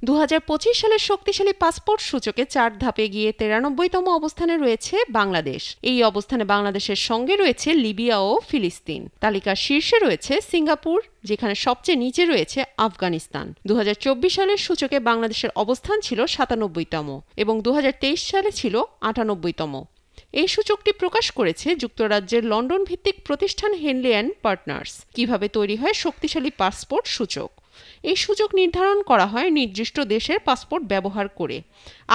2025 সালের শক্তিশালী পাসপোর্ট সূচকে 4 ধাপে গিয়ে 93তম অবস্থানে রয়েছে বাংলাদেশ। এই অবস্থানে বাংলাদেশের সঙ্গে রয়েছে লিবিয়া ও ফিলিস্তিন। তালিকার শীর্ষে রয়েছে সিঙ্গাপুর, যেখানে সবচেয়ে নিচে রয়েছে আফগানিস্তান। 2024 সালের সূচকে বাংলাদেশের অবস্থান ছিল 97তম এবং 2023 সালে ছিল 98তম। এই সূচকটি প্রকাশ করেছে যুক্তরাজ্যের লন্ডন ভিত্তিক প্রতিষ্ঠান হেনলি অ্যান্ড পার্টনার্স। কিভাবে তৈরি হয় শক্তিশালী পাসপোর্ট সূচক? এই সূচক নির্ধারণ করা হয় নির্দিষ্ট দেশের পাসপোর্ট ব্যবহার করে।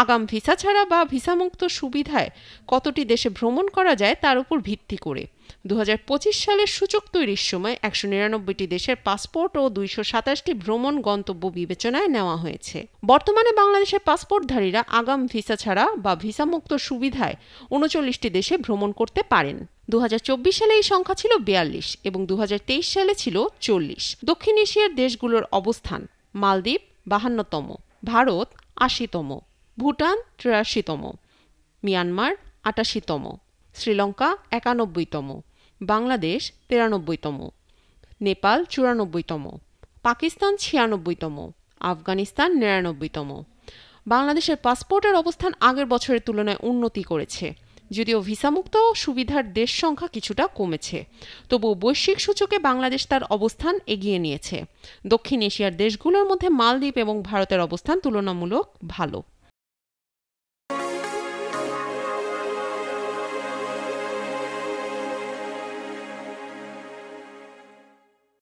আগাম ভিসা ছাড়া বা ভিসামুক্ত সুবিধায় কতটি দেশে ভ্রমণ করা যায় তার উপর ভিত্তি করে 2025 সালের সূচক তৈরির সময় 199টি দেশের পাসপোর্ট ও 227টি ভ্রমণ গন্তব্য বিবেচনায় নেওয়া হয়েছে। বর্তমানে বাংলাদেশের পাসপোর্টধারীরা আগাম ভিসা ছাড়া বা ভিসামুক্ত সুবিধায় 39টি দেশে ভ্রমণ করতে পারেন। 2024 সালে এই সংখ্যা ছিল 42 এবং 2023 সালে ছিল 40। দক্ষিণ এশিয়ার দেশগুলোর অবস্থান: মালদ্বীপ 52তম, ভারত 80তম, ভুটান 83তম, মিয়ানমার 88তম, শ্রীলঙ্কা 91তম, বাংলাদেশ 93তম, নেপাল 94তম, পাকিস্তান 96তম, আফগানিস্তান 99তম। বাংলাদেশের পাসপোর্টের অবস্থান আগের বছরের তুলনায় উন্নতি করেছে, যদিও ভিসামুক্ত সুবিধার দেশ সংখ্যা কিছুটা কমেছে। তবুও বৈশ্বিক সূচকে বাংলাদেশ তার অবস্থান এগিয়ে নিয়েছে। দক্ষিণ এশিয়ার দেশগুলোর মধ্যে মালদ্বীপ এবং ভারতের অবস্থান তুলনামূলক ভালো।